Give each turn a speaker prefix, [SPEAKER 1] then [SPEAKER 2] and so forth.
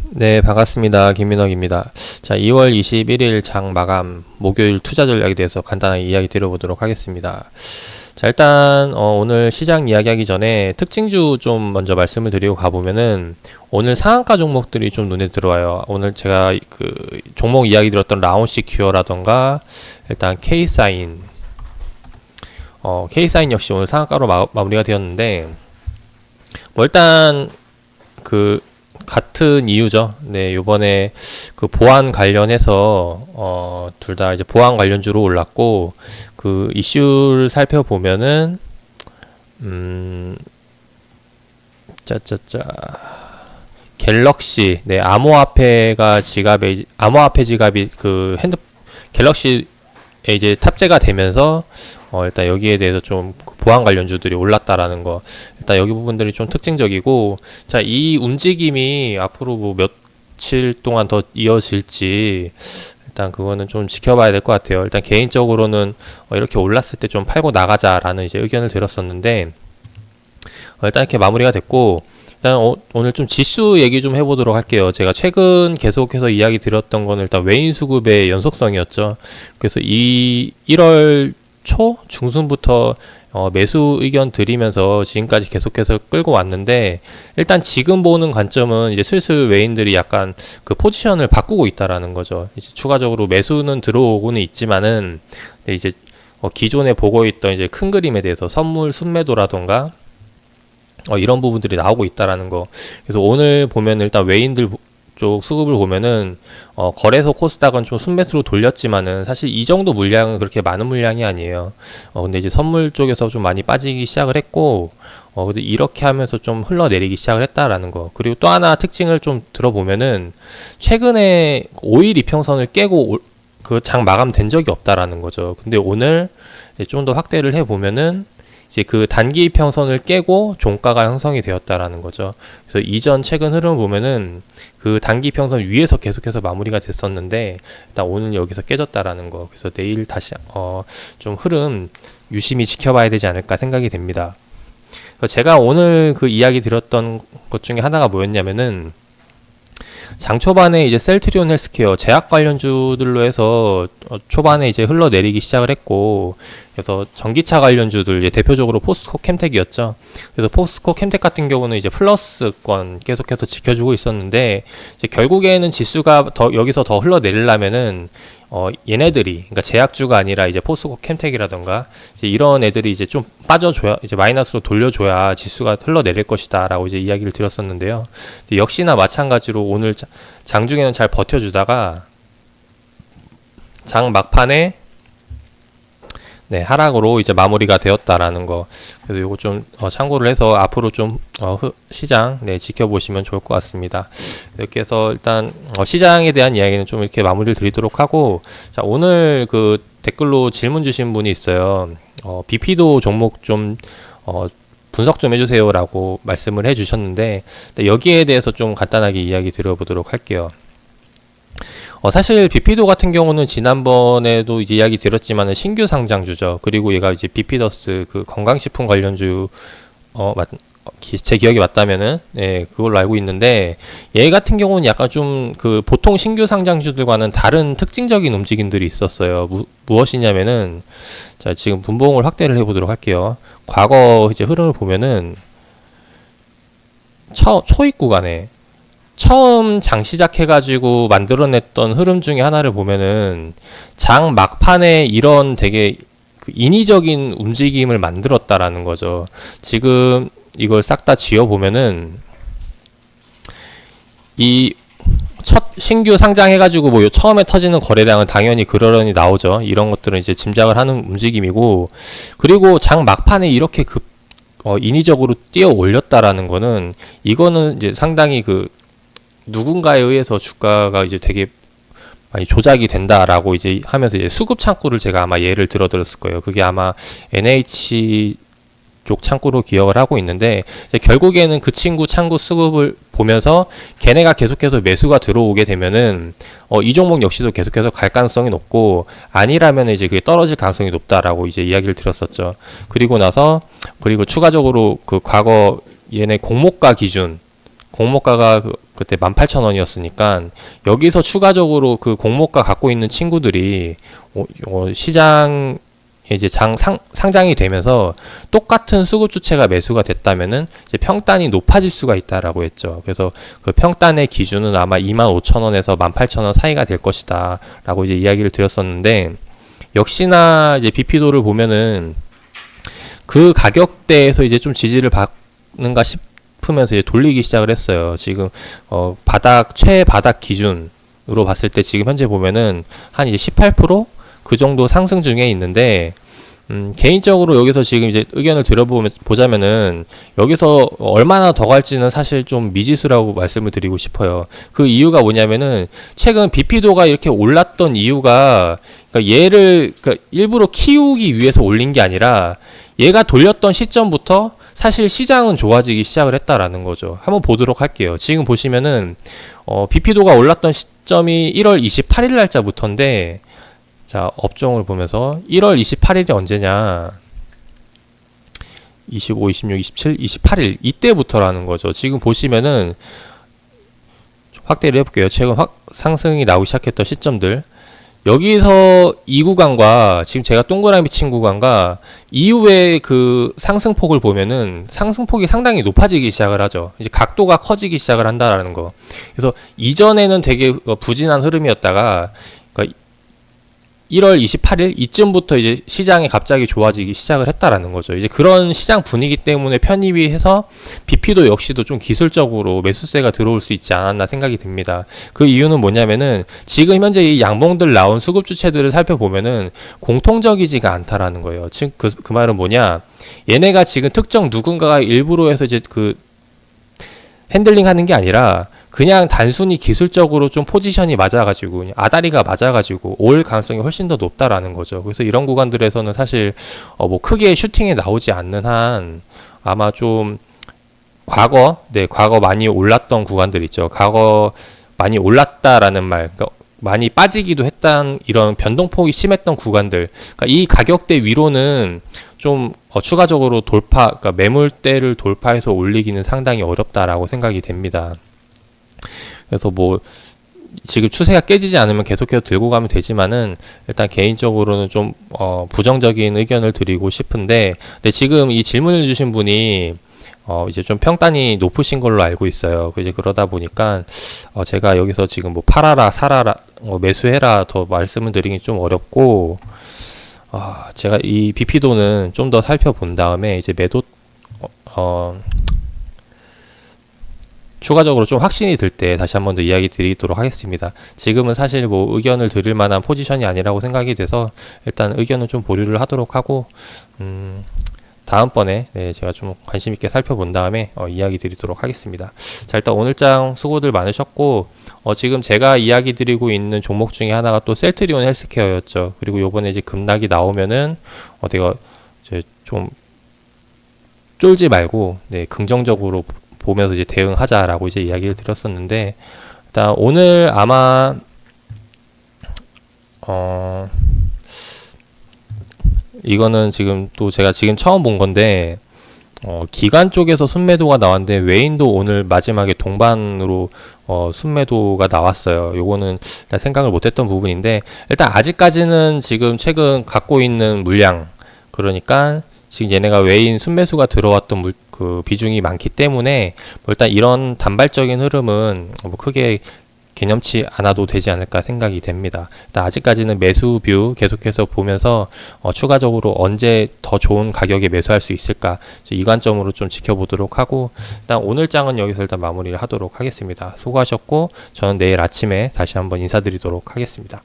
[SPEAKER 1] 네, 반갑습니다. 김민혁입니다. 자, 2월 21일 장 마감 목요일 투자 전략에 대해서 간단하게 이야기 드려보도록 하겠습니다. 자, 일단 오늘 시장 이야기하기 전에 특징주 좀 먼저 말씀을 드리고 가보면은 오늘 상한가 종목들이 좀 눈에 들어와요. 오늘 제가 그 종목 이야기 드렸던 라온시큐어라던가 일단 K사인 K사인 역시 오늘 상한가로 마무리가 되었는데 뭐 일단 그 같은 이유죠. 네, 요번에 그 보안 관련해서 둘 다 이제 보안 관련주로 올랐고 그 이슈를 살펴보면은 짜짜짜 갤럭시 네, 암호화폐 지갑이 그 갤럭시에 이제 탑재가 되면서 일단 여기에 대해서 좀 보안 관련주들이 올랐다라는 거, 일단 여기 부분들이 좀 특징적이고, 자, 이 움직임이 앞으로 뭐 며칠 동안 더 이어질지 일단 그거는 좀 지켜봐야 될 것 같아요. 일단 개인적으로는 이렇게 올랐을 때 좀 팔고 나가자라는 이제 의견을 드렸었는데 일단 이렇게 마무리가 됐고, 일단 오늘 좀 지수 얘기 좀 해보도록 할게요. 제가 최근 계속해서 이야기 드렸던 거는 일단 외인 수급의 연속성이었죠. 그래서 1월 초 중순부터 매수 의견 드리면서 지금까지 계속해서 끌고 왔는데, 일단 지금 보는 관점은 이제 슬슬 외인들이 약간 그 포지션을 바꾸고 있다라는 거죠. 이제 추가적으로 매수는 들어오고는 있지만은 이제 기존에 보고 있던 이제 큰 그림에 대해서 선물 순매도라던가 이런 부분들이 나오고 있다라는 거. 그래서 오늘 보면 일단 외인들 쪽 수급을 보면은 거래소 코스닥은 좀 순매수로 돌렸지만은 사실 이 정도 물량은 그렇게 많은 물량이 아니에요. 근데 이제 선물 쪽에서 좀 많이 빠지기 시작을 했고, 근데 이렇게 하면서 좀 흘러내리기 시작을 했다라는 거. 그리고 또 하나 특징을 좀 들어보면은 최근에 5일 이평선을 깨고 그 장 마감된 적이 없다라는 거죠. 근데 오늘 좀 더 확대를 해보면은 이제 그 단기 이평선을 깨고 종가가 형성이 되었다라는 거죠. 그래서 이전 최근 흐름 보면은 그 단기 이평선 위에서 계속해서 마무리가 됐었는데 일단 오늘 여기서 깨졌다라는 거. 그래서 내일 다시 좀 흐름 유심히 지켜봐야 되지 않을까 생각이 됩니다. 제가 오늘 그 이야기 드렸던 것 중에 하나가 뭐였냐면은 장 초반에 이제 셀트리온 헬스케어 제약 관련주들로 해서 초반에 이제 흘러내리기 시작을 했고, 그래서 전기차 관련주들 이제 대표적으로 포스코 캠텍이었죠. 그래서 포스코 캠텍 같은 경우는 이제 플러스권 계속해서 지켜주고 있었는데, 이제 결국에는 지수가 여기서 더 흘러내리려면은 얘네들이, 그러니까 제약주가 아니라 이제 포스코 캠텍이라던가 이제 이런 애들이 이제 좀 빠져줘야, 이제 마이너스로 돌려줘야 지수가 흘러내릴 것이다라고 이제 이야기를 드렸었는데요. 역시나 마찬가지로 오늘 장중에는 잘 버텨주다가 장 막판에 네, 하락으로 이제 마무리가 되었다라는 거. 그래서 요거 좀 참고를 해서 앞으로 좀 시장 네, 지켜보시면 좋을 것 같습니다. 이렇게 해서 일단 시장에 대한 이야기는 좀 이렇게 마무리를 드리도록 하고, 자, 오늘 그 댓글로 질문 주신 분이 있어요. 비피도 종목 좀 분석 좀 해주세요라고 말씀을 해주셨는데, 여기에 대해서 좀 간단하게 이야기 드려보도록 할게요. 사실 비피도 같은 경우는 지난번에도 이제 이야기 드렸지만은 신규 상장주죠. 그리고 얘가 이제 비피더스 그 건강식품 관련주 제 기억이 맞다면은 예, 그걸로 알고 있는데, 얘 같은 경우는 약간 좀 그 보통 신규 상장주들과는 다른 특징적인 움직임들이 있었어요. 무엇이냐면은, 자, 지금 분봉을 확대를 해보도록 할게요. 과거 이제 흐름을 보면은 초입 구간에 처음 장 시작해가지고 만들어냈던 흐름 중에 하나를 보면은 장 막판에 이런 되게 그 인위적인 움직임을 만들었다라는 거죠. 지금 이걸 싹 다 지워보면은 이 첫 신규 상장해가지고 뭐 처음에 터지는 거래량은 당연히 그러려니 나오죠. 이런 것들은 이제 짐작을 하는 움직임이고, 그리고 장 막판에 이렇게 인위적으로 뛰어 올렸다라는 거는, 이거는 이제 상당히 그 누군가에 의해서 주가가 이제 되게 많이 조작이 된다라고 이제 하면서 이제 수급 창구를 제가 아마 예를 들었을 거예요. 그게 아마 NH 쪽 창구로 기억을 하고 있는데, 결국에는 그 친구 창구 수급을 보면서 걔네가 계속해서 매수가 들어오게 되면은 이 종목 역시도 계속해서 갈 가능성이 높고, 아니라면 이제 그게 떨어질 가능성이 높다라고 이제 이야기를 드렸었죠. 그리고 추가적으로 그 과거 얘네 공모가 기준 공모가가 그때 18,000원이었으니까 여기서 추가적으로 그 공모가 갖고 있는 친구들이 시장 이제 상장이 되면서 똑같은 수급 주체가 매수가 됐다면은 이제 평단이 높아질 수가 있다라고 했죠. 그래서 그 평단의 기준은 아마 25,000원에서 18,000원 사이가 될 것이다 라고 이제 이야기를 드렸었는데, 역시나 이제 비피도를 보면은 그 가격대에서 이제 좀 지지를 받는가 싶으면서 이제 돌리기 시작을 했어요. 지금 최바닥 기준으로 봤을 때 지금 현재 보면은 한 이제 18%그 정도 상승 중에 있는데, 개인적으로 여기서 지금 이제 의견을 들어보자면은 여기서 얼마나 더 갈지는 사실 좀 미지수라고 말씀을 드리고 싶어요. 그 이유가 뭐냐면은 최근 비피도가 이렇게 올랐던 이유가, 그러니까 얘를 일부러 키우기 위해서 올린 게 아니라 얘가 돌렸던 시점부터 사실 시장은 좋아지기 시작을 했다라는 거죠. 한번 보도록 할게요. 지금 보시면은 비피도가 올랐던 시점이 1월 28일 날짜부터인데, 자, 업종을 보면서 1월 28일이 언제냐? 25, 26, 27, 28일 이때부터라는 거죠. 지금 보시면은 확대를 해볼게요. 최근 상승이 나오기 시작했던 시점들. 여기서 이 구간과 지금 제가 동그라미 친 구간과 이후에 그 상승폭을 보면은 상승폭이 상당히 높아지기 시작을 하죠. 이제 각도가 커지기 시작을 한다라는 거. 그래서 이전에는 되게 부진한 흐름이었다가 1월 28일 이쯤부터 이제 시장이 갑자기 좋아지기 시작을 했다라는 거죠. 이제 그런 시장 분위기 때문에 편입이 해서 비피도 역시도 좀 기술적으로 매수세가 들어올 수 있지 않았나 생각이 듭니다. 그 이유는 뭐냐면은 지금 현재 이 양봉들 나온 수급 주체들을 살펴보면은 공통적이지가 않다라는 거예요. 즉 그 말은 뭐냐? 얘네가 지금 특정 누군가가 일부러 해서 이제 그 핸들링 하는 게 아니라 그냥 단순히 기술적으로 좀 포지션이 맞아가지고 아다리가 맞아가지고 올 가능성이 훨씬 더 높다라는 거죠. 그래서 이런 구간들에서는 사실 뭐 크게 슈팅에 나오지 않는 한 아마 좀 과거 많이 올랐던 구간들 있죠. 과거 많이 올랐다라는 말, 그러니까 많이 빠지기도 했던 이런 변동폭이 심했던 구간들, 그러니까 이 가격대 위로는 좀 추가적으로 그러니까 매물대를 돌파해서 올리기는 상당히 어렵다라고 생각이 됩니다. 그래서 뭐 지금 추세가 깨지지 않으면 계속해서 들고 가면 되지만은 일단 개인적으로는 좀 부정적인 의견을 드리고 싶은데, 근데 지금 이 질문을 주신 분이 이제 좀 평단이 높으신 걸로 알고 있어요. 이제 그러다 보니까 제가 여기서 지금 뭐 팔아라 사라라 매수해라 더 말씀을 드리기 좀 어렵고, 제가 이 비피도는 좀 더 살펴본 다음에 이제 매도 추가적으로 좀 확신이 들 때 다시 한 번 더 이야기 드리도록 하겠습니다. 지금은 사실 뭐 의견을 드릴 만한 포지션이 아니라고 생각이 돼서 일단 의견은 좀 보류를 하도록 하고, 다음번에 제가 좀 관심 있게 살펴본 다음에 이야기 드리도록 하겠습니다. 자, 일단 오늘장 수고들 많으셨고, 지금 제가 이야기 드리고 있는 종목 중에 하나가 또 셀트리온 헬스케어였죠. 그리고 요번에 이제 급락이 나오면은 내가 이제 좀 쫄지 말고 긍정적으로 보면서 이제 대응하자라고 이제 이야기를 드렸었는데, 일단 오늘 아마 이거는 지금 또 제가 지금 처음 본 건데, 기관 쪽에서 순매도가 나왔는데 외인도 오늘 마지막에 동반으로 순매도가 나왔어요. 요거는 일단 생각을 못했던 부분인데, 일단 아직까지는 지금 최근 갖고 있는 물량, 그러니까 지금 얘네가 외인 순매수가 들어왔던 그 비중이 많기 때문에 일단 이런 단발적인 흐름은 뭐 크게 개념치 않아도 되지 않을까 생각이 됩니다. 일단 아직까지는 매수 뷰 계속해서 보면서 추가적으로 언제 더 좋은 가격에 매수할 수 있을까 이 관점으로 좀 지켜보도록 하고, 일단 오늘 장은 여기서 일단 마무리를 하도록 하겠습니다. 수고하셨고 저는 내일 아침에 다시 한번 인사드리도록 하겠습니다.